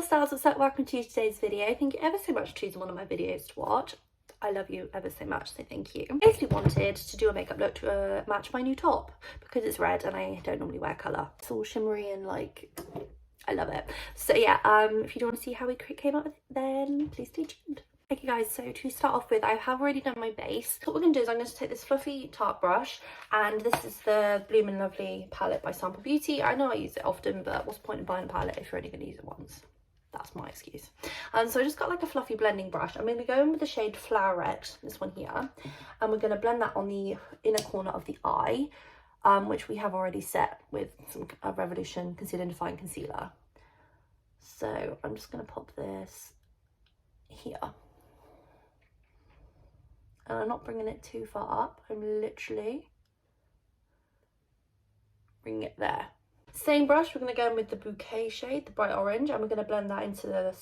stars, what's up? Welcome to today's video. Thank you ever so much for choosing one of my videos to watch. I love you ever so much, so thank you. I basically wanted to do a makeup look to match my new top because it's red and I don't normally wear colour. It's all shimmery and like, I love it. So yeah, if you do want to see how we came up with it, then please stay tuned. Okay guys, so to start off with, I have already done my base. What we're going to do is I'm going to take this fluffy Tarte brush, and this is the Bloom and Lovely palette by Sample Beauty. I know I use it often, but what's the point in buying a palette if you're only going to use it once? That's my excuse. So I just got like a fluffy blending brush. I'm going to go in with the shade Floweret, this one here, and we're going to blend that on the inner corner of the eye, which we have already set with some Revolution Conceal and Define Concealer. So I'm just going to pop this here. And I'm not bringing it too far up. I'm literally bringing it there. Same brush, we're going to go in with the Bouquet shade, the bright orange, and we're going to blend that into the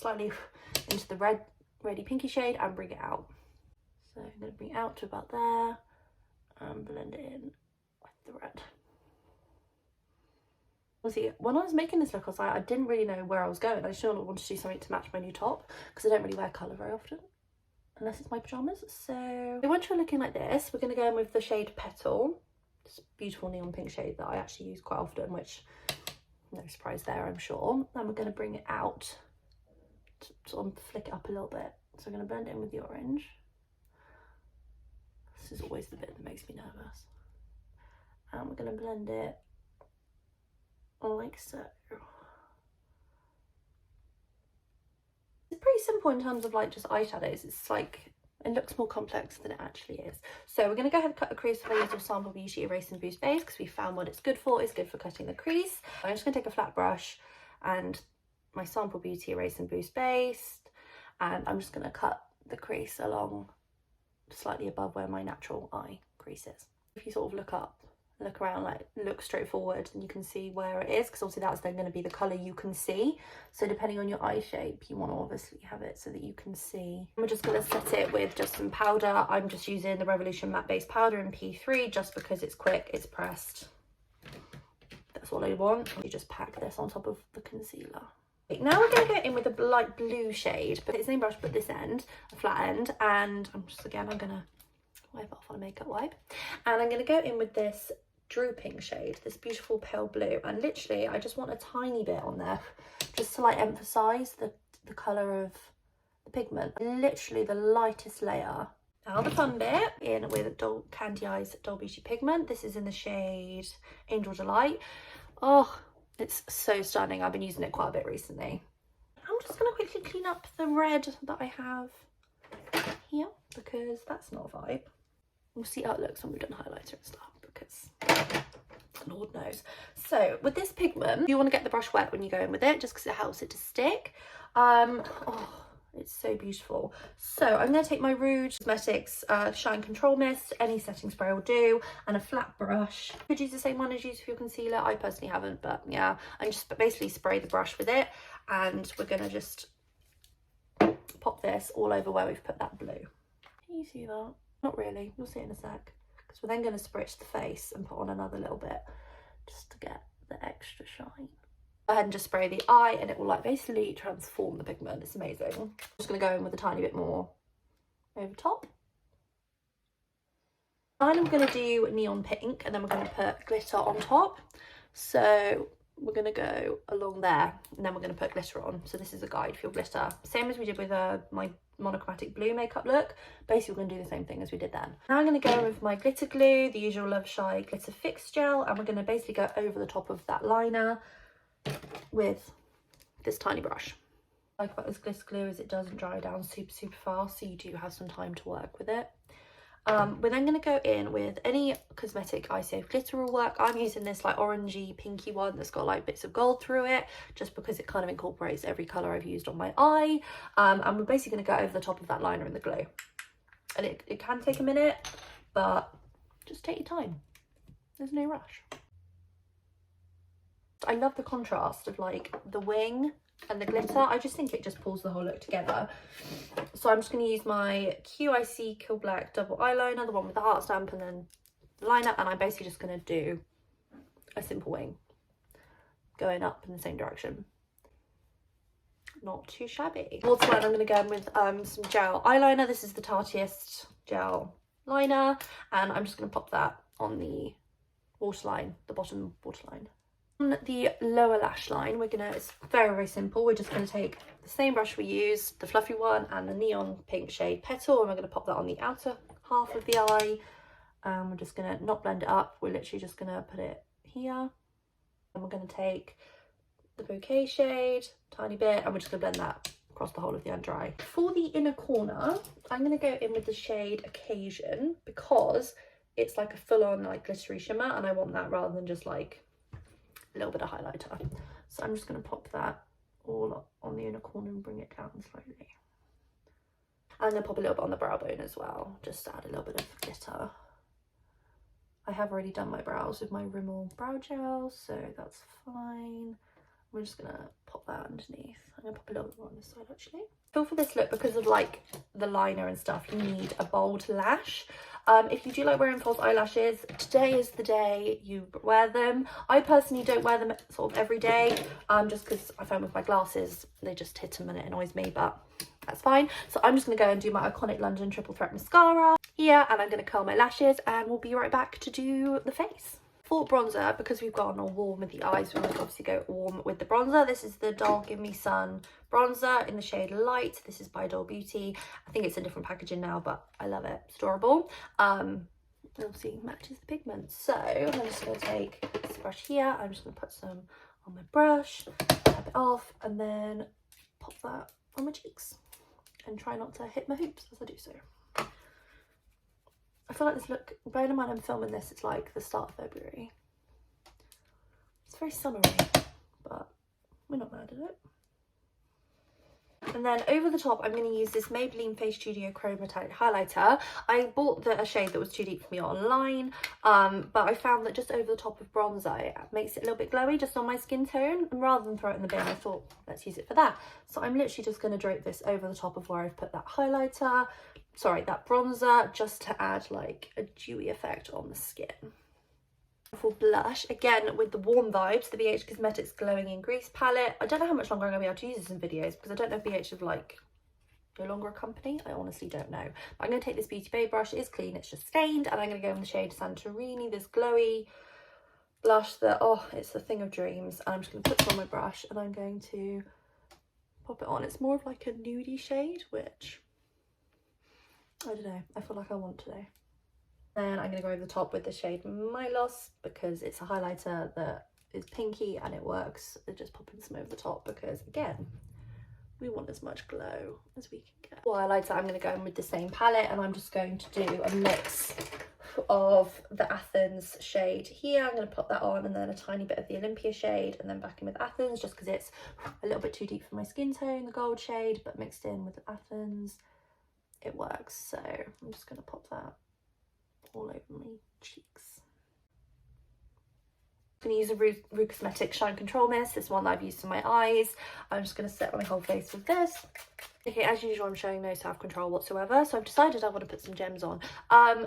into the reddy pinky shade and bring it out. So I'm going to bring it out to about there and blend it in with the red. See, when I was making this look, I was like, I didn't really know where I was going. I just wanted to do something to match my new top because I don't really wear colour very often, unless it's my pyjamas. So once you're looking like this, we're going to go in with the shade Petal, this beautiful neon pink shade that I actually use quite often, which no surprise there, I'm sure. And we're going to bring it out to sort of flick it up a little bit. So we're going to blend it in with the orange. This is always the bit that makes me nervous. And we're going to blend it like so. It's pretty simple in terms of like just eyeshadows. It's like, it looks more complex than it actually is. So we're going to go ahead and cut the crease with our usual Sample Beauty Erase and Boost base because we found what it's good for. It's good for cutting the crease. I'm just going to take a flat brush and my Sample Beauty Erase and Boost base, and I'm just going to cut the crease along slightly above where my natural eye crease is. If you sort of look around, like look straight forward, and you can see where it is, because obviously that's then going to be the colour you can see. So depending on your eye shape, you want to obviously have it so that you can see. We're just going to set it with just some powder. I'm just using the Revolution matte base powder in P3 just because it's quick, it's pressed. That's all I want. You just pack this on top of the concealer. Now we're going to go in with a light blue shade, but it's the same brush but this end, a flat end, and I'm going to wipe it off on a makeup wipe, and I'm going to go in with this drooping shade, this beautiful pale blue, and literally I just want a tiny bit on there just to like emphasize the color of the pigment. Literally the lightest layer. Now the fun bit, in with Candy Eyes Doll Beauty Pigment. This is in the shade Angel Delight. Oh, it's so stunning. I've been using it quite a bit recently. I'm just going to quickly clean up the red that I have here because that's not a vibe. We'll see how it looks when we've done highlighter and stuff, because Lord knows. So with this pigment, you want to get the brush wet when you go in with it, just because it helps it to stick. Oh, it's so beautiful. So I'm going to take my Rouge Cosmetics Shine Control Mist, any setting spray will do, and a flat brush. You could use the same one as you use for your concealer. I personally haven't, but yeah, and just basically spray the brush with it, and we're going to just pop this all over where we've put that blue. Can you see that? Not really, you'll see it in a sec, because we're then going to spritz the face and put on another little bit just to get the extra shine. Go ahead and just spray the eye and it will like basically transform the pigment. It's amazing. I'm just going to go in with a tiny bit more over top. And I'm going to do neon pink, and then we're going to put glitter on top. So we're going to go along there, and then we're going to put glitter on. So this is a guide for your glitter, same as we did with my monochromatic blue makeup look. Basically we're going to do the same thing as we did then. Now I'm going to go with my glitter glue, the usual Loveshy Glitter Fix Gel, and we're going to basically go over the top of that liner with this tiny brush. What I like about this glitter glue is it doesn't dry down super fast, so you do have some time to work with it. We're then going to go in with any cosmetic eye safe glitter will work. I'm using this like orangey pinky one that's got like bits of gold through it, just because it kind of incorporates every colour I've used on my eye. And we're basically going to go over the top of that liner in the glue, and it can take a minute, but just take your time, there's no rush. I love the contrast of like the wing and the glitter. I just think it just pulls the whole look together. So I'm just going to use my QIC Kill Black double eyeliner, the one with the heart stamp and then the liner, and I'm basically just going to do a simple wing going up in the same direction. not too shabby. Waterline, I'm going to go in with some gel eyeliner. This is the Tarteist gel liner, and I'm just going to pop that on the waterline, the bottom waterline. On the lower lash line, it's very simple. We're just going to take the same brush we used, the fluffy one, and the neon pink shade Petal, and we're going to pop that on the outer half of the eye. We're just going to not blend it up. We're literally just going to put it here, and we're going to take the bouquet shade, tiny bit, and we're just going to blend that across the whole of the under eye. For the inner corner, I'm going to go in with the shade Occasion, because it's like a full-on like glittery shimmer, and I want that rather than just like a little bit of highlighter. So I'm just going to pop that all on the inner corner and bring it down slightly. And I'm going to pop a little bit on the brow bone as well, just to add a little bit of glitter. I have already done my brows with my Rimmel brow gel, so that's fine. I'm just gonna pop that underneath. I'm gonna pop a little bit more on this side actually. I feel for this look, because of like the liner and stuff, you need a bold lash. If you do like wearing false eyelashes, today is the day you wear them. I personally don't wear them sort of every day, just because I find with my glasses they just hit them and it annoys me, but that's fine. So I'm just gonna go and do my iconic London Triple Threat mascara here, and I'm gonna curl my lashes, and we'll be right back to do the face. For bronzer, because we've gone all warm with the eyes, we're going to obviously go warm with the bronzer. This is the Doll Gimme Sun bronzer in the shade Light. This is by Doll Beauty. I think it's in different packaging now, but I love it. It's adorable. Obviously matches the pigment. So I'm just going to take this brush here. I'm just going to put some on my brush, tap it off, and then pop that on my cheeks. And try not to hit my hoops as I do so. I feel like this look, bearing in mind I'm filming this, it's like the start of February. It's very summery, but we're not mad at it. And then over the top, I'm going to use this Maybelline Face Studio Chromatid Highlighter. I bought a shade that was too deep for me online, but I found that just over the top of bronzer, it makes it a little bit glowy just on my skin tone. And rather than throw it in the bin, I thought, let's use it for that. So I'm literally just going to drape this over the top of where I've put that highlighter. Sorry, that bronzer, just to add like a dewy effect on the skin. For blush, again with the warm vibes, the BH Cosmetics Glowing in Grease palette. I don't know how much longer I'm going to be able to use this in videos, because I don't know if BH is like no longer a company. I honestly don't know. But I'm going to take this Beauty Bay brush. It is clean, it's just stained, and I'm going to go in the shade Santorini, this glowy blush that, oh, it's the thing of dreams. And I'm just going to put this on my brush, and I'm going to pop it on. It's more of like a nudie shade, which I don't know, I feel like I want today. Then I'm going to go over the top with the shade My Loss, because it's a highlighter that is pinky and it works. It just popping some over the top, because again, we want as much glow as we can get. For highlighter, I'm going to go in with the same palette, and I'm just going to do a mix of the Athens shade here. I'm going to pop that on, and then a tiny bit of the Olympia shade, and then back in with Athens, just because it's a little bit too deep for my skin tone, the gold shade, but mixed in with Athens, it works. So I'm just going to pop that all over my cheeks. I'm going to use a Rouge Cosmetics Shine Control Mist, this one that I've used for my eyes. I'm just going to set my whole face with this. Okay, as usual, I'm showing no self-control whatsoever, so I've decided I want to put some gems on.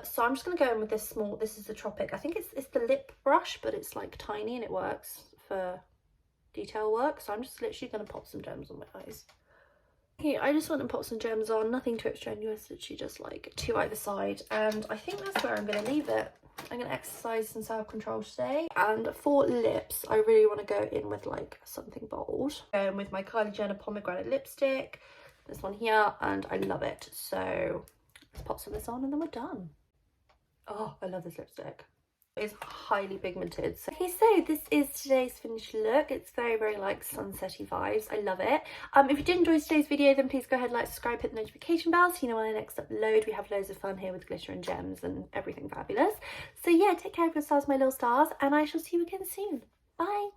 So I'm just going to go in with this small, this is the Tropic, I think it's the lip brush, but it's like tiny and it works for detail work. So I'm just literally going to pop some gems on my eyes. Okay, I just want to pop some gems on, nothing too strenuous, literally just like two either side, and I think that's where I'm going to leave it. I'm going to exercise some self-control today. And for lips, I really want to go in with like something bold. Going with my Kylie Jenner Pomegranate lipstick, this one here, and I love it. So let's pop some of this on and then we're done. Oh, I love this lipstick. It's highly pigmented. Okay, so this is today's finished look. It's very like sunsetty vibes. I love it. If you did enjoy today's video, then please go ahead, like, subscribe, hit the notification bell so you know when I next upload. We have loads of fun here with glitter and gems and everything fabulous. So yeah, take care of yourselves, my little stars, and I shall see you again soon. Bye.